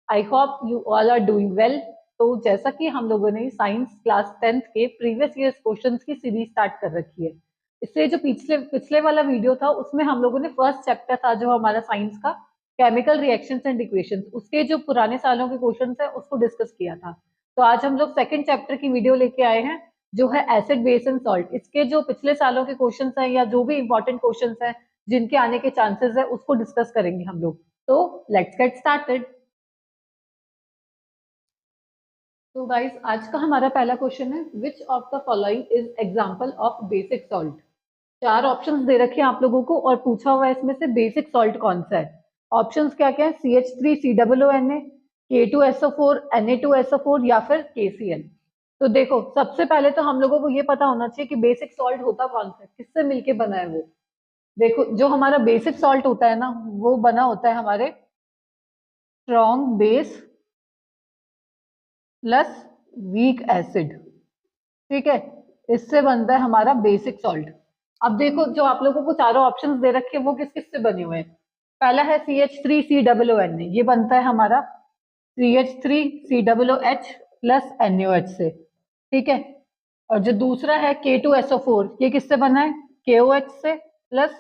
I hope you all are doing well. तो जैसा कि हम लोगों ने साइंस क्लास 10th के प्रीवियस ईयर क्वेश्चंस की सीरीज स्टार्ट कर रखी है। इससे जो पिछले पिछले वाला वीडियो था उसमें हम लोगों ने फर्स्ट चैप्टर था जो हमारा साइंस का केमिकल रिएक्शंस एंड इक्वेशंस, उसके जो पुराने सालों के क्वेश्चंस है उसको डिस्कस किया था। तो आज हम लोग सेकंड चैप्टर की वीडियो लेके आए हैं जो है एसिड बेस एंड सॉल्ट। इसके जो पिछले सालों के क्वेश्चंस हैं या जो भी इंपॉर्टेंट क्वेश्चंस हैं जिनके आने के चांसेस है उसको डिस्कस करेंगे हम लोग। तो लेट्स गेट स्टार्टेड। तो गाइस आज का हमारा पहला क्वेश्चन है which of the following is example of basic salt. चार ऑप्शंस दे रखे हैं आप लोगों को और पूछा हुआ है इसमें से बेसिक सॉल्ट कौन सा है। ऑप्शंस क्या क्या है, CH3COONA, K2SO4, Na2SO4 या फिर KCl। तो देखो सबसे पहले तो हम लोगों को ये पता होना चाहिए कि बेसिक सॉल्ट होता कौन सा है, किससे मिलके बना है वो। देखो जो हमारा बेसिक सॉल्ट होता है ना वो बना होता है हमारे strong base plus weak acid. ठीक है, इससे बनता है हमारा बेसिक सॉल्ट। अब देखो जो आप लोगों को चारों ऑप्शंस दे रखे हैं वो किस किस से बने हुए हैं। पहला है CH3COONA, ये बनता है हमारा CH3COOH प्लस NaOH से। ठीक है, और जो दूसरा है K2SO4, ये किससे बना है, KOH से प्लस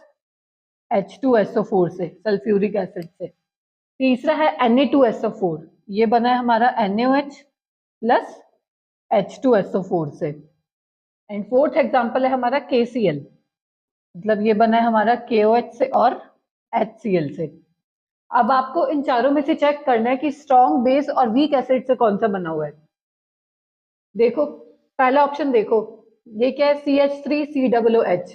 H2SO4 से, सल्फ्यूरिक एसिड से। तीसरा है Na2SO4, ये बना है हमारा NaOH प्लस H2SO4 से। एंड फोर्थ एग्जांपल है हमारा KCl, मतलब ये बना है हमारा KOH से और HCl से। अब आपको इन चारों में से चेक करना है कि स्ट्रॉन्ग बेस और वीक एसिड से कौन सा बना हुआ है। देखो पहला ऑप्शन देखो, ये क्या है, CH3COOH।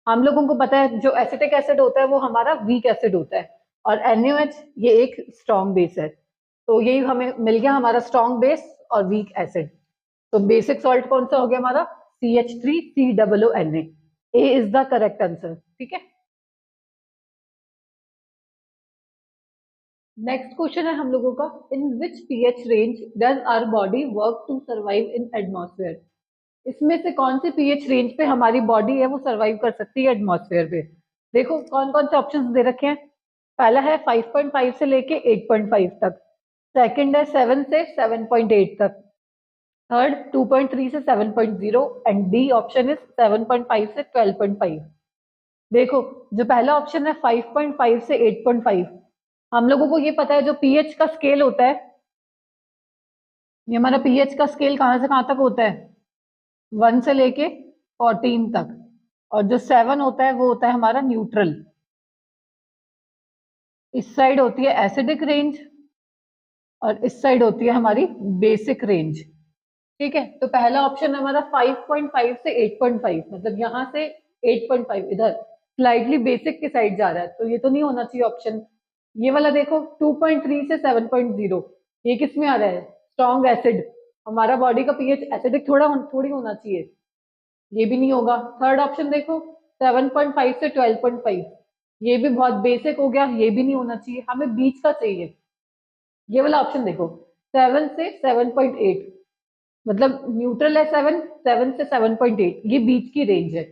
हम लोगों को पता है जो एसिटिक एसिड होता है वो हमारा वीक एसिड होता है और NaOH ये एक स्ट्रॉन्ग बेस है। तो यही हमें मिल गया हमारा स्ट्रॉन्ग बेस और वीक एसिड। तो बेसिक सॉल्ट कौन सा हो गया हमारा, CH3COONA। A is the correct answer. ठीक है, नेक्स्ट क्वेश्चन है हम लोगों का, in which pH range does our body work to survive in atmosphere. इसमें से कौन सी pH रेंज पे हमारी बॉडी है वो सर्वाइव कर सकती है एटमॉस्फेयर पे। देखो कौन कौन से ऑप्शंस दे रखे हैं। पहला है 5.5 से लेके 8.5 तक, सेकंड है 7 से 7.8 तक, थर्ड 2.3 से 7.0 एंड डी ऑप्शन इज 7.5 से 12.5। देखो जो पहला ऑप्शन है 5.5 से 8.5, हम लोगों को ये पता है जो पीएच का स्केल होता है, ये हमारा पीएच का स्केल कहां से कहां तक होता है, 1 से लेके 14 तक। और जो 7 होता है वो होता है हमारा न्यूट्रल। इस साइड होती है एसिडिक रेंज और इस साइड होती है हमारी बेसिक रेंज। ठीक है, तो पहला ऑप्शन हमारा 5.5 से 8.5, मतलब यहाँ से 8.5 इधर स्लाइडली बेसिक के साइड जा रहा है, तो ये तो नहीं होना चाहिए ऑप्शन। ये वाला देखो 2.3 से 7.0, ये किस में आ रहा है, स्ट्रॉन्ग एसिड। हमारा बॉडी का पीएच एसिडिक थोड़ी होना चाहिए, ये भी नहीं होगा। थर्ड ऑप्शन देखो 7.5 से 12.5, ये भी बहुत बेसिक हो गया, ये भी नहीं होना चाहिए, हमें बीच का चाहिए। ये वाला ऑप्शन देखो 7 से 7.8, मतलब न्यूट्रल है 7, 7 से 7.8, ये बीच की रेंज है।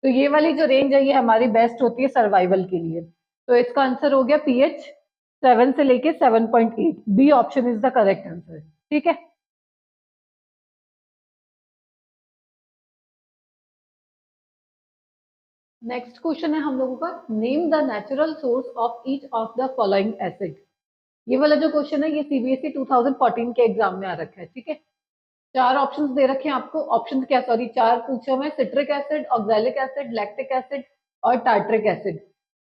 तो ये वाली जो रेंज है ये हमारी बेस्ट होती है सर्वाइवल के लिए। तो इसका आंसर हो गया पीएच 7 से लेके 7.8, B option is the correct answer. ठीक है, नेक्स्ट क्वेश्चन है हम लोगों का, name the natural source of each of the following acid. ये वाला जो क्वेश्चन है ये सीबीएसई 2014 के एग्जाम में आ रखा है। ठीक है, चार ऑप्शंस दे रखे हैं आपको, ऑप्शन क्या सॉरी चार पूछे हुए, citric acid, oxalic acid, lactic acid और टार्ट्रिक एसिड।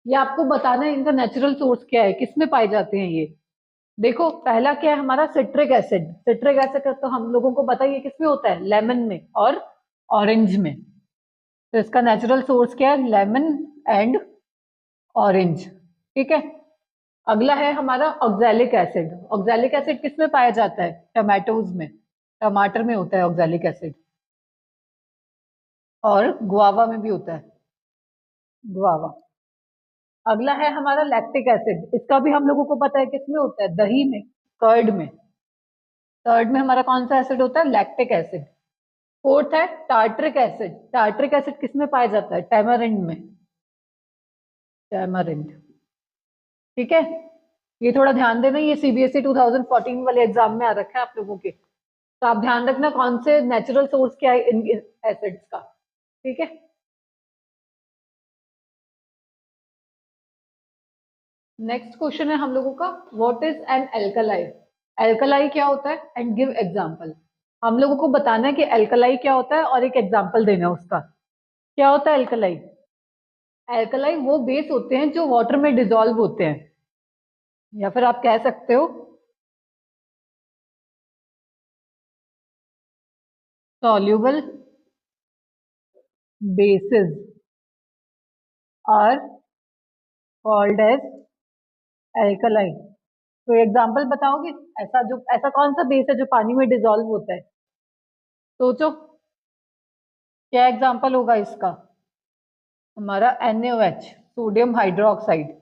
ये आपको बताना है इनका नेचुरल सोर्स क्या है, किसमें पाए जाते हैं ये। देखो पहला क्या है हमारा सिट्रिक एसिड। सिट्रिक एसिड तो हम लोगों को पता ही है किसमें होता है, लेमन में और ऑरेंज में। तो इसका नेचुरल सोर्स क्या है, लेमन एंड ऑरेंज। ठीक है, अगला है हमारा ऑक्सैलिक एसिड। ऑक्सैलिक एसिड किसमें पाया जाता है, टमाटोज में, टमाटर में होता है ऑक्सैलिक एसिड और गुआवा में भी होता है, गुआवा। अगला है हमारा लैक्टिक एसिड, इसका भी हम लोगों को पता है किसमें होता है, दही में, कर्ड में। कर्ड में हमारा कौन सा एसिड होता है, लैक्टिक एसिड। फोर्थ है टार्ट्रिक एसिड। टार्ट्रिक एसिड किसमें पाया जाता है, टैमरिंड में, टैमरिंड। ठीक है, ये थोड़ा ध्यान देना, ये सीबीएसई 2014 वाले एग्जाम में आ रखा है आप लोगों के, तो आप ध्यान रखना कौन से नेचुरल सोर्स क्या है इन एसिड्स का, ठीक है। नेक्स्ट क्वेश्चन है हम लोगों का, what is an alkali. Alkali क्या होता है एंड गिव एग्जांपल। हम लोगों को बताना है कि एल्कलाई क्या होता है और एक एग्जांपल देना है उसका। क्या होता है एल्कलाई? एल्कलाई वो बेस होते हैं जो वाटर में डिसॉल्व होते हैं, या फिर आप कह सकते हो soluble bases are called as alkali। तो एग्जांपल बताओगे, ऐसा जो ऐसा कौन सा बेस है जो पानी में डिसॉल्व होता है? सोचो क्या एग्जांपल होगा इसका। हमारा NaOH, सोडियम हाइड्रोक्साइड,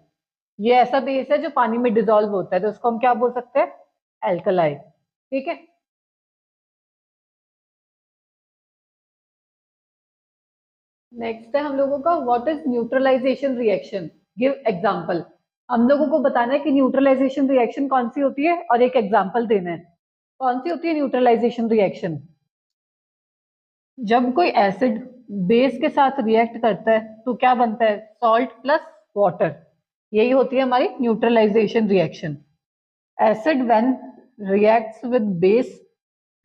ये ऐसा बेस है जो पानी में डिसॉल्व होता है, तो उसको हम क्या बोल सकते हैं? एल्कलाई, ठीक है। नेक्स्ट है हम लोगों का, what is neutralization reaction, give example. हम लोगों को बताना है कि न्यूट्रलाइजेशन रिएक्शन कौन सी होती है और एक एग्जांपल देना है। कौन सी होती है न्यूट्रलाइजेशन रिएक्शन? जब कोई एसिड बेस के साथ रिएक्ट करता है तो क्या बनता है? सॉल्ट प्लस वाटर, यही होती है हमारी neutralization reaction. Acid when reacts with base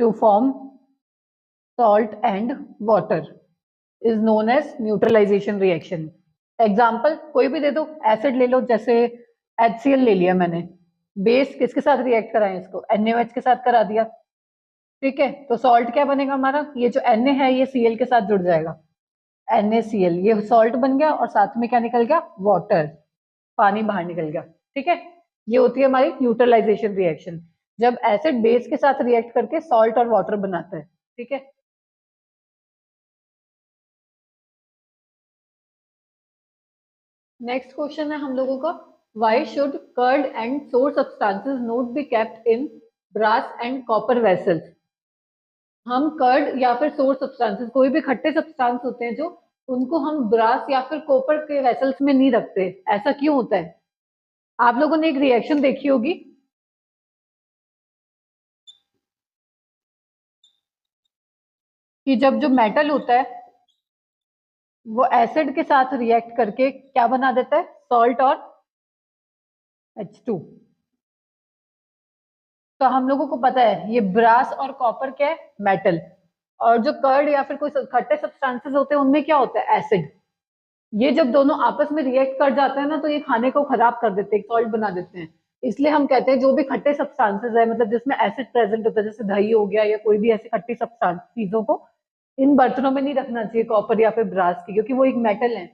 to form salt and water is known as neutralization reaction। Example कोई भी दे दो, एसिड ले लो, जैसे HCl ले लिया मैंने, बेस किसके साथ रिएक्ट कराएं इसको? NaOH के साथ करा दिया, ठीक है। तो सॉल्ट क्या बनेगा हमारा? ये जो Na है ये Cl के साथ जुड़ जाएगा, NaCl, ये सॉल्ट बन गया और साथ में क्या निकल गया? वाटर, पानी बाहर निकल गया, ठीक है। ये होती है हमारी न्यूट्रलाइजेशन रिएक्शन, जब एसिड बेस के साथ रिएक्ट करके सॉल्ट और वाटर बनाता है, ठीक है। नेक्स्ट क्वेश्चन है हम लोगों का, why should curd and sour substances not be kept in brass and copper vessels. हम कर्ड या फिर सोर सब्सटेंसेस, कोई भी खट्टे सब्सटेंस होते हैं जो, उनको हम ब्रास या फिर कॉपर के वेसल्स में नहीं रखते, ऐसा क्यों होता है? आप लोगों ने एक रिएक्शन देखी होगी कि जब जो मेटल होता है वो एसिड के साथ रिएक्ट करके क्या बना देता है? सॉल्ट और H2। तो हम लोगों को पता है ये ब्रास और कॉपर क्या है? मेटल। और जो कर्ड या फिर कोई खट्टे सब्सटेंसेस होते हैं उनमें क्या होता है? एसिड। ये जब दोनों आपस में रिएक्ट कर जाते हैं ना तो ये खाने को खराब कर देते हैं, सॉल्ट बना देते हैं। इसलिए हम कहते हैं जो भी खट्टे सब्सटेंसेस है, मतलब जिसमें एसिड प्रेजेंट होता है, जैसे दही हो गया या कोई भी ऐसी खट्टी सब्सटेंस चीजों को इन बर्तनों में नहीं रखना चाहिए, कॉपर या फिर ब्रास की, क्योंकि वो एक मेटल है,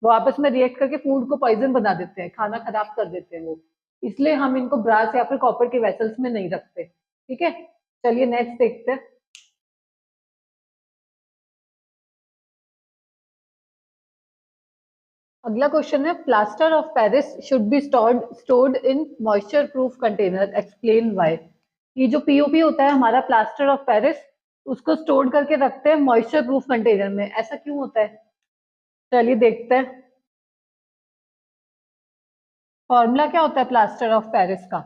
वो आपस में रिएक्ट करके फूड को पॉइजन बना देते हैं, खाना खराब कर देते हैं वो। इसलिए हम इनको ब्रास या फिर कॉपर के वेसल्स में नहीं रखते, ठीक है। चलिए नेक्स्ट देखते हैं। अगला क्वेश्चन है, plaster of Paris should be stored in moisture proof container, explain why. ये जो पीओपी होता है हमारा प्लास्टर ऑफ पेरिस, उसको स्टोर करके रखते हैं मॉइस्चर प्रूफ कंटेनर में, ऐसा क्यों होता है? चलिए देखते हैं। फॉर्मूला क्या होता है प्लास्टर ऑफ पेरिस का?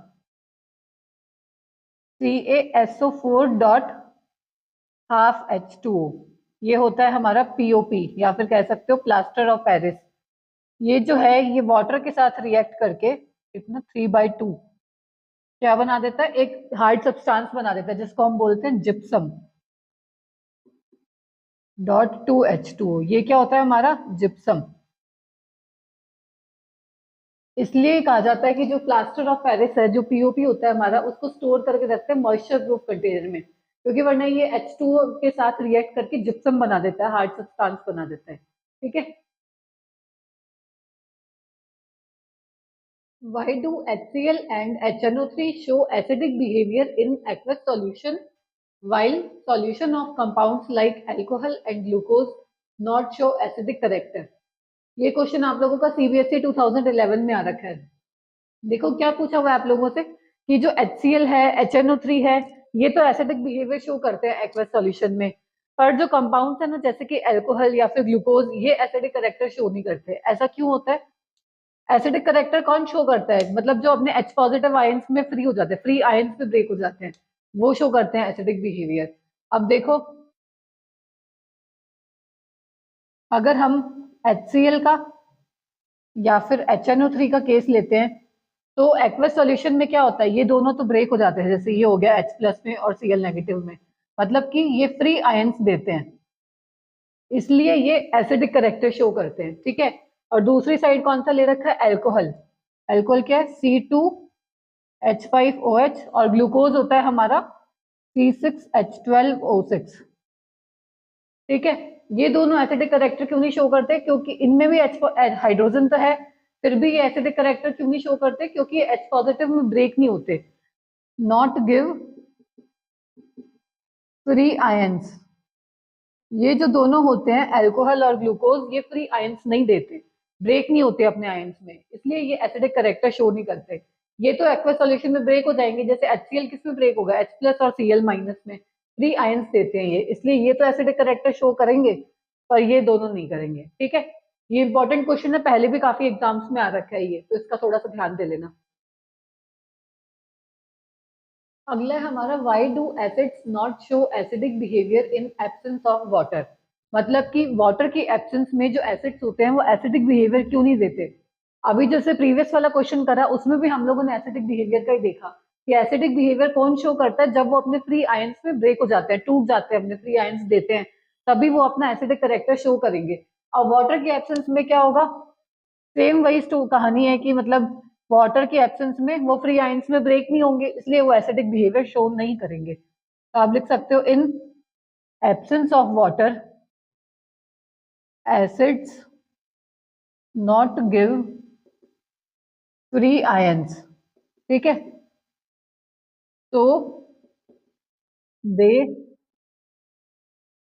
CaSO4.12H2O, ये होता है हमारा पीओपी या फिर कह सकते हो प्लास्टर ऑफ पेरिस। ये जो है ये वाटर के साथ रिएक्ट करके इतना 3/2 क्या बना देता है? एक हार्ड सब्सटेंस बना देता है जिसको हम बोलते हैं जिप्सम .2H2O। ये क्या होता है हमारा? जिप्सम। इसलिए कहा जाता है कि जो प्लास्टर ऑफ पेरिस है, जो पीओपी होता है हमारा, उसको स्टोर करके रखते हैं मॉइस्चर प्रूफ कंटेनर में, क्योंकि वरना ये H2O के साथ रिएक्ट करके जिप्सम बना देता है, हार्ड सब्सटेंस बना देता है, ठीक है। Why do HCl and HNO3 show acidic behavior in aqueous solution while solution of compounds like alcohol and glucose not show acidic character? ये क्वेश्चन आप लोगों का सीबीएसई 2011 में आ रखा है। देखो क्या पूछा हुआ है आप लोगों से कि जो HCl है, HNO3 है, ये तो एसिडिक बिहेवियर शो करते हैं एक्वस सॉल्यूशन में, पर जो कंपाउंड्स है ना जैसे कि अल्कोहल या फिर ग्लूकोज, ये एसिडिक कैरेक्टर शो नहीं करते, ऐसा क्यों होता है? एसिडिक करेक्टर कौन शो करता है, मतलब जो अपने H पॉजिटिव आयंस में फ्री हो जाते हैं, फ्री आयंस में ब्रेक हो जाते हैं, वो शो करते हैं एसिडिक बिहेवियर। अब देखो, अगर हम HCl का या फिर HNO3 का केस लेते हैं, तो एक्वस सॉल्यूशन में क्या होता है, ये दोनों तो ब्रेक हो जाते हैं, जैसे ये हो गया H प्लस में और Cl नेगेटिव में, मतलब कि ये फ्री आयंस देते हैं, इसलिए ये एसिडिक करेक्टर शो करते हैं, ठीक है। और दूसरी साइड कौन सा ले रखा है, अल्कोहल। अल्कोहल क्या है, C2H5OH, और ग्लूकोज होता है हमारा C6H12O6, ठीक है। ये दोनों एसिडिक करेक्टर क्यों नहीं शो करते, क्योंकि इनमें भी H हाइड्रोजन तो है, फिर भी ये एसिडिक करेक्टर क्यों नहीं शो करते, क्योंकि ये H पॉजिटिव में ब्रेक नहीं होते, नॉट गिव फ्री आयंस। ये जो दोनों होते हैं अल्कोहल और ग्लूकोज, ये फ्री आयंस नहीं देते, ब्रेक नहीं होते अपने आयंस में, इसलिए ये एसिडिक करेक्टर शो नहीं करते। ये तो एक्वस सॉल्यूशन में ब्रेक हो जाएंगे, जैसे HCl किस में ब्रेक होगा, H प्लस और Cl माइनस में, फ्री आयंस देते हैं ये, इसलिए ये तो एसिडिक करेक्टर शो करेंगे, पर ये दोनों नहीं करेंगे, ठीक है। ये इंपॉर्टेंट क्वेश्चन है, पहले भी काफी एग्जाम्स में आ रखा है ये, तो इसका थोड़ा सा ध्यान दे लेना। अगला है हमारा, why do acids not show acidic behaviour in absence of water, मतलब कि वाटर की एब्सेंस में जो एसिड्स होते हैं वो एसिडिक बिहेवियर क्यों नहीं देते। अभी जैसे प्रीवियस वाला क्वेश्चन करा, उसमें भी हम लोगों ने एसिडिक बिहेवियर का ही देखा कि एसिडिक बिहेवियर कौन शो करता है, जब वो अपने फ्री आयंस में ब्रेक हो जाते हैं, टूट जाते हैं, अपने फ्री आयंस देते हैं, तभी वो अपना एसिडिक करेक्टर शो करेंगे। और वाटर की एब्सेंस में क्या होगा, सेम वही कहानी है कि मतलब वाटर के एब्सेंस में वो फ्री आयंस में ब्रेक नहीं होंगे, इसलिए वो एसिडिक बिहेवियर शो नहीं करेंगे। तो आप लिख सकते हो, in absence of water acids not give free ions, ठीक है। तो they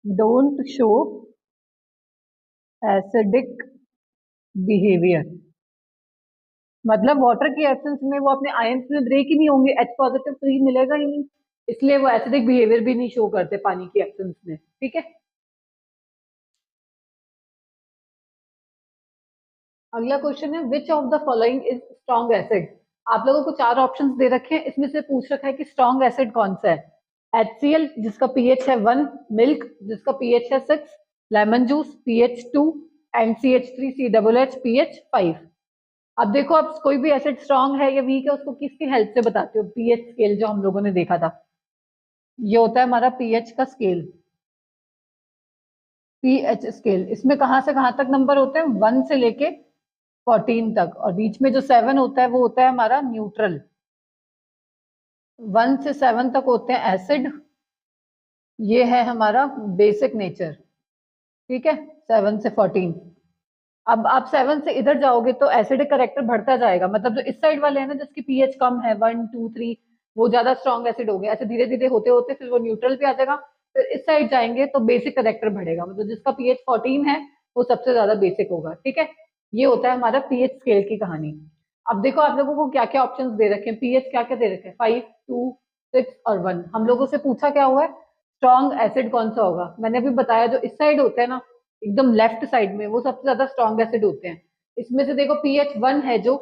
don't show acidic behaviour, मतलब वाटर की एब्सेंस में वो अपने आयंस में ब्रेक ही नहीं होंगे, H पॉजिटिव फ्री मिलेगा ही नहीं, इसलिए वो एसिडिक बिहेवियर भी नहीं शो करते पानी की एब्सेंस में, ठीक है। अगला क्वेश्चन है, which of the following is strong acid. आप लोगों को चार ऑप्शंस दे रखे हैं, इसमें से पूछ रखा है कि स्ट्रॉन्ग एसिड कौन सा है। HCl जिसका पीएच है 1, मिल्क जिसका पीएच है 6, lemon juice pH 2, and CH3CHH pH 5। अब देखो, अब कोई भी एसिड स्ट्रॉन्ग है या वीक है, उसको किसकी हेल्प से बताते हो, पीएच स्केल जो हम लोगों ने देखा था, ये होता है हमारा पीएच का स्केल, पीएच स्केल। इसमें कहाँ से कहाँ तक नंबर होते हैं, 1 से लेके 14 तक, और बीच में जो 7 होता है वो होता है हमारा न्यूट्रल। 1 से 7 तक होते हैं एसिड, ये है हमारा बेसिक नेचर, ठीक है, 7 से 14। अब आप 7 से इधर जाओगे तो एसिडिक करेक्टर बढ़ता जाएगा, मतलब जो इस साइड वाले हैं ना, जिसकी पीएच कम है 1 2 3, वो ज्यादा स्ट्रॉन्ग एसिड हो गए, ऐसे धीरे धीरे होते होते फिर वो न्यूट्रल पे आ जाएगा, फिर इस साइड जाएंगे तो बेसिक करेक्टर बढ़ेगा, मतलब जिसका पीएच 14 है वो सबसे ज्यादा बेसिक होगा, ठीक है। ये होता है हमारा पीएच स्केल की कहानी। अब देखो, आप लोगों को क्या क्या ऑप्शंस दे रखे हैं, पीएच क्या क्या दे रखे हैं, 5 2 6 और 1। हम लोगों से पूछा क्या हुआ है, स्ट्रॉन्ग एसिड कौन सा होगा, मैंने अभी बताया जो इस साइड होते हैं ना, एकदम लेफ्ट साइड में, वो सबसे ज्यादा स्ट्रॉन्ग एसिड होते हैं। इसमें से देखो पीएच 1 है जो,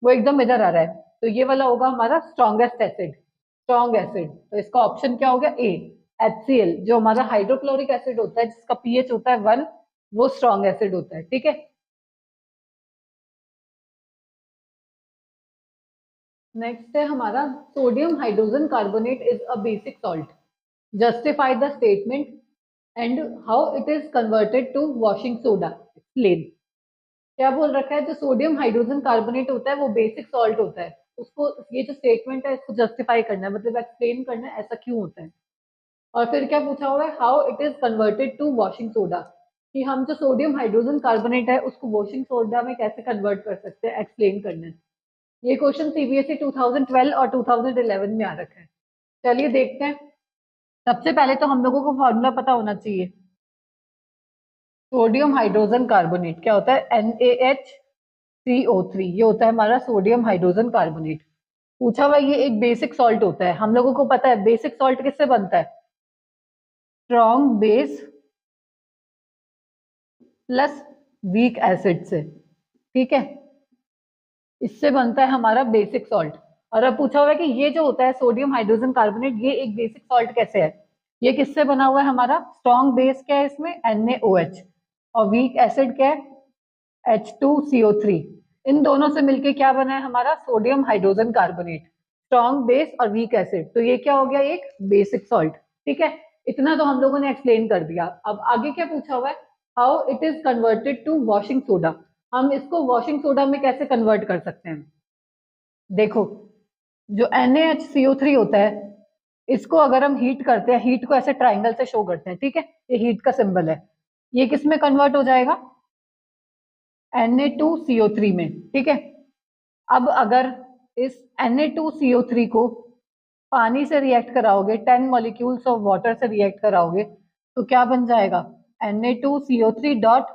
वो एकदम इधर आ रहा है, तो ये वाला होगा हमारा स्ट्रॉन्गेस्ट एसिड, स्ट्रॉन्ग एसिड। तो इसका ऑप्शन क्या हो गया, ए। HCl जो हमारा हाइड्रोक्लोरिक एसिड होता है, जिसका पीएच होता है 1, वो स्ट्रॉन्ग एसिड होता है, ठीक है। नेक्स्ट है हमारा, sodium hydrogen carbonate is a basic salt, justify the statement and how it is converted to washing soda, explain. क्या बोल रखा है, जो सोडियम हाइड्रोजन कार्बोनेट होता है वो बेसिक सॉल्ट होता है, उसको, ये जो स्टेटमेंट है इसको जस्टिफाई करना है, मतलब एक्सप्लेन करना है ऐसा क्यों होता है। और फिर क्या पूछा हुआ है, how it is converted to washing soda, कि हम जो सोडियम हाइड्रोजन कार्बोनेट है उसको वॉशिंग सोडा में कैसे कन्वर्ट कर सकते हैं, एक्सप्लेन करना है। ये क्वेश्चन सीबीएसई 2012 और 2011 में आ रखा है। चलिए देखते हैं। सबसे पहले तो हम लोगों को फॉर्मूला पता होना चाहिए, सोडियम हाइड्रोजन कार्बोनेट क्या होता है, NaHCO3, ये होता है हमारा सोडियम हाइड्रोजन कार्बोनेट। पूछा हुआ ये एक बेसिक सॉल्ट होता है, हम लोगों को पता है बेसिक सॉल्ट किससे बनता है, strong base plus weak acid से, ठीक है। इससे बनता है हमारा बेसिक सॉल्ट। और अब पूछा हुआ है कि ये जो होता है सोडियम हाइड्रोजन कार्बोनेट, ये एक बेसिक सॉल्ट कैसे है? ये किससे बना हुआ है हमारा? स्ट्रॉन्ग बेस क्या है इसमें? NaOH। और वीक एसिड क्या है? H2CO3। इन दोनों से मिलके क्या बना है हमारा? Sodium hydrogen carbonate. Strong base और वीक एसिड, तो ये क्या हो गया? एक बेसिक सॉल्ट। ठीक है, इतना तो हम लोगों ने एक्सप्लेन कर दिया। अब आगे क्या पूछा हुआ है? How it is converted to washing soda. हम इसको वॉशिंग सोडा में कैसे कन्वर्ट कर सकते हैं? देखो, जो NaHCO3 होता है, इसको अगर हम हीट करते हैं, हीट को ऐसे ट्राइंगल से शो करते हैं, ठीक है, ये हीट का सिंबल है, ये किस में कन्वर्ट हो जाएगा? Na2CO3 में। ठीक है, अब अगर इस Na2CO3 को पानी से रिएक्ट कराओगे, 10 मॉलिक्यूल्स ऑफ वाटर से रिएक्ट कराओगे, तो क्या बन जाएगा? Na2CO3 dot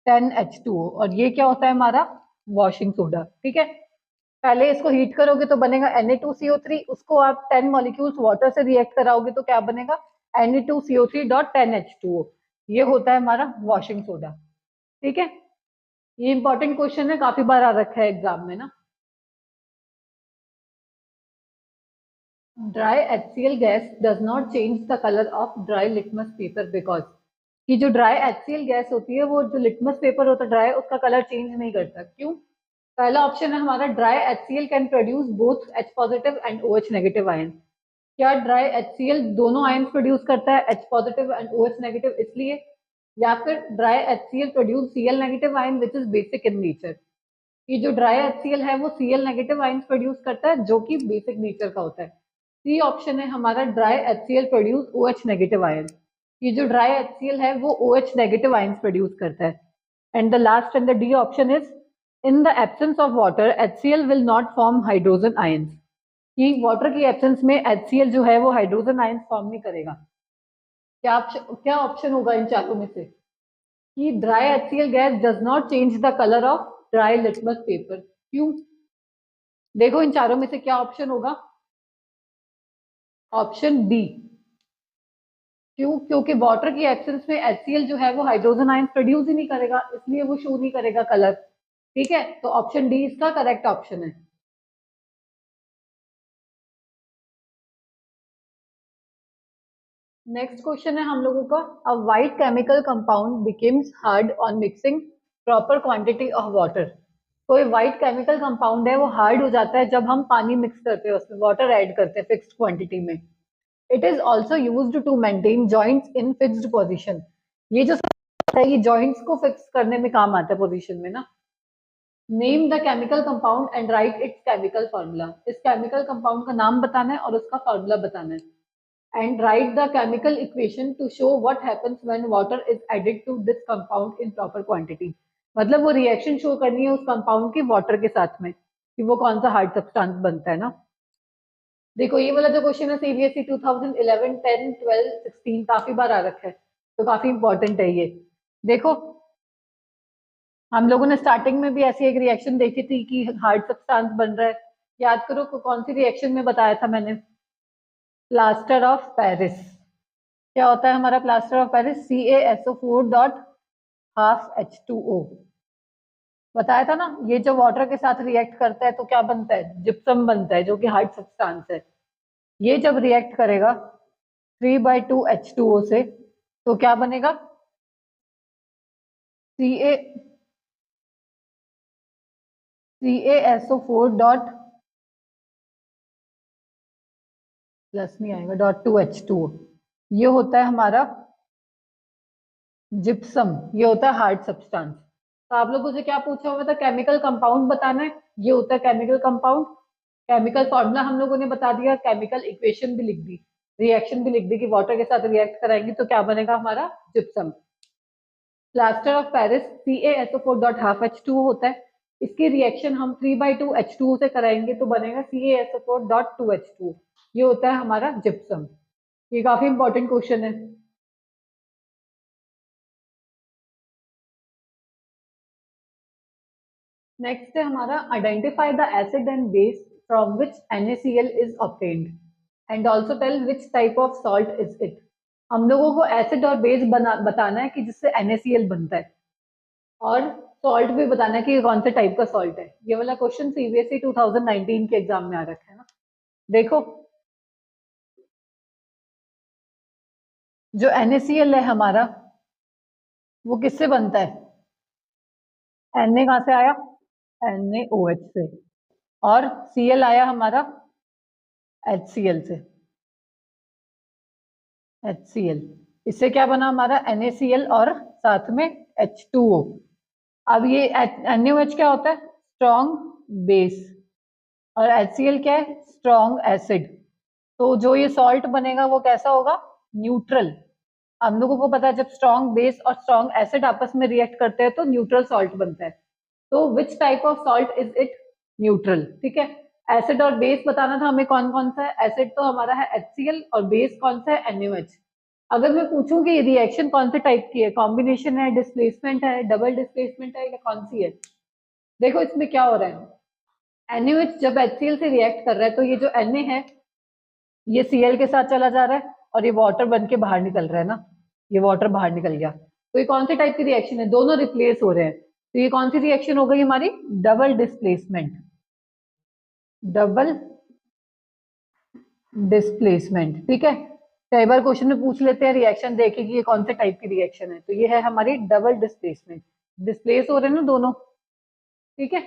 10H2O। और ये क्या होता है हमारा? Washing soda. ठीक है, पहले इसको हीट करोगे तो बनेगा Na2CO3, उसको आप 10 मॉलिक्यूल्स वाटर से रिएक्ट कराओगे तो क्या बनेगा? Na2CO3 dot 10H2O। ये होता है हमारा वॉशिंग सोडा। ठीक है, ये इंपॉर्टेंट क्वेश्चन है, काफी बार आ रखा है एग्जाम में ना। Dry HCl gas does not change the colour of dry litmus paper because. कि जो ड्राई HCl गैस होती है, वो जो लिटमस पेपर होता है ड्राई, उसका कलर चेंज नहीं करता। क्यों? पहला ऑप्शन है हमारा, dry HCl can produce both H positive and OH negative ion. क्या ड्राई HCl दोनों आयन प्रोड्यूस करता है, H positive and OH negative, इसलिए? या फिर dry HCl produce Cl negative ion which is basic in nature. ये जो dry HCl है वो Cl नेगेटिव आयन प्रोड्यूस करता है, जो कि बेसिक नेचर का होता है। सी ऑप्शन है हमारा, dry HCl produce OH negative ion. ये जो ड्राई HCl है वो OH नेगेटिव आयन प्रोड्यूस करता है। And the last and the D option is, in the absence of water HCl will not form hydrogen ions. कि water की absence में HCl जो है वो हाइड्रोजन आयंस फॉर्म नहीं करेगा। क्या ऑप्शन होगा इन चारों में से? कि dry HCl gas does not change the colour of dry litmus paper. क्यों? देखो इन चारों में से क्या ऑप्शन होगा? Option B. क्यों? क्योंकि वाटर की एब्सेंस में HCl जो है वो हाइड्रोजन आयन प्रोड्यूस ही नहीं करेगा, इसलिए वो शो नहीं करेगा कलर। ठीक है, तो ऑप्शन डी इसका करेक्ट ऑप्शन है। नेक्स्ट क्वेश्चन है हम लोगों का, अ white chemical compound becomes hard on mixing proper quantity of water. कोई वाइट केमिकल कंपाउंड है वो हार्ड हो जाता है जब हम पानी मिक्स करते हैं, उसमें वाटर ऐड करते हैं फिक्स्ड क्वांटिटी में। It is also used to maintain joints in fixed position. ये जो है ये जॉइंट्स को फिक्स करने में काम आता है पोजीशन में ना। Name the chemical compound and write its chemical formula. इस केमिकल कंपाउंड का नाम बताना है और उसका फॉर्मूला बताना है। And write the chemical equation to show what happens when water is added to this compound in proper quantity. मतलब वो रिएक्शन शो करनी है उस कंपाउंड की वाटर के साथ में, कि वो कौन सा हार्ड सब्सटेंस बनता है ना। देखो ये वाला जो क्वेश्चन है CBSE 2011, 10, 12, 16 काफी बार आ रखा है, तो काफी इंपॉर्टेंट है ये। देखो हम लोगों ने स्टार्टिंग में भी ऐसी एक रिएक्शन देखी थी कि हार्ड सब्सटेंस बन रहा है। याद करो कौन सी रिएक्शन में बताया था मैंने? Plaster of Paris. क्या होता है हमारा plaster of Paris? CaSO4 dot half H2O। बताया था ना, ये जो वाटर के साथ रिएक्ट करता है तो क्या बनता है? जिप्सम बनता है, जो कि हार्ड सब्सटेंस है। ये जब रिएक्ट करेगा 3/2 H2O से, तो क्या बनेगा? CaSO4 डॉट, प्लस नहीं आएगा, .2H2O। ये होता है हमारा जिप्सम, ये होता है हार्ड सब्सटेंस। तो आप लोगों से क्या पूछा हुआ था? केमिकल कंपाउंड बताना है, ये होता है केमिकल कंपाउंड। केमिकल फॉर्मूला हम लोगों ने बता दिया, केमिकल इक्वेशन भी लिख दी, रिएक्शन भी लिख दी कि वाटर के साथ रिएक्ट कराएंगे तो क्या बनेगा हमारा? Gypsum. Plaster of Paris CaSO4 dot half H2O होता है। इसकी रिएक्शन हम 3/2 H2O से कराएंगे तो बनेगा CaSO4 डॉट 2H2O। ये होता है हमारा जिप्सम। ये काफी इंपॉर्टेंट क्वेश्चन है। नेक्स्ट है हमारा, identify the acid and base from which NaCl is obtained and also tell which type of salt is it. हम लोगों को एसिड और बेस बताना है कि जिससे NaCl बनता है, और सॉल्ट भी बताना है कि ये कौन से टाइप का सॉल्ट है। ये वाला क्वेश्चन सीबीएसई 2019 के एग्जाम में आ रखा है ना। देखो, जो NaCl है हमारा, वो किससे बनता है? Na कहाँ से आया? NaOH से। और Cl आया हमारा HCl से। HCl, इससे क्या बना हमारा? NaCl और साथ में H2O। अब ये NaOH क्या होता है? Strong base. और HCl क्या है? Strong acid. तो जो ये सॉल्ट बनेगा वो कैसा होगा? न्यूट्रल। हम लोगों को पता है जब स्ट्रॉन्ग बेस और स्ट्रॉन्ग एसिड आपस में रिएक्ट करते हैं तो न्यूट्रल सॉल्ट बनता है। तो विच type of salt is it? Neutral. ठीक है। एसिड और बेस बताना था हमें कौन कौन सा है। एसिड तो हमारा है HCl और बेस कौन सा है? NaOH। अगर मैं पूछूं कि रिएक्शन कौन से टाइप की है, कॉम्बिनेशन है, डिस्प्लेसमेंट है, डबल डिस्प्लेसमेंट है, या कौन सी है? देखो इसमें क्या हो रहा है, NaOH जब HCl से रिएक्ट कर रहा है तो ये जो Na है ये Cl के साथ चला जा रहा है और ये वाटर बन के बाहर निकल रहा है ना। ये वाटर बाहर निकल गया, तो ये कौन सी टाइप की रिएक्शन है? दोनों रिप्लेस हो रहे हैं, तो ये कौन सी रिएक्शन हो गई हमारी? Double displacement. Double displacement. ठीक है। कई बार क्वेश्चन में पूछ लेते हैं रिएक्शन देखे कि ये कौन से टाइप की रिएक्शन है, तो ये है हमारी डबल डिस्प्लेसमेंट। डिस्प्लेस हो रहे हैं ना दोनों। ठीक है।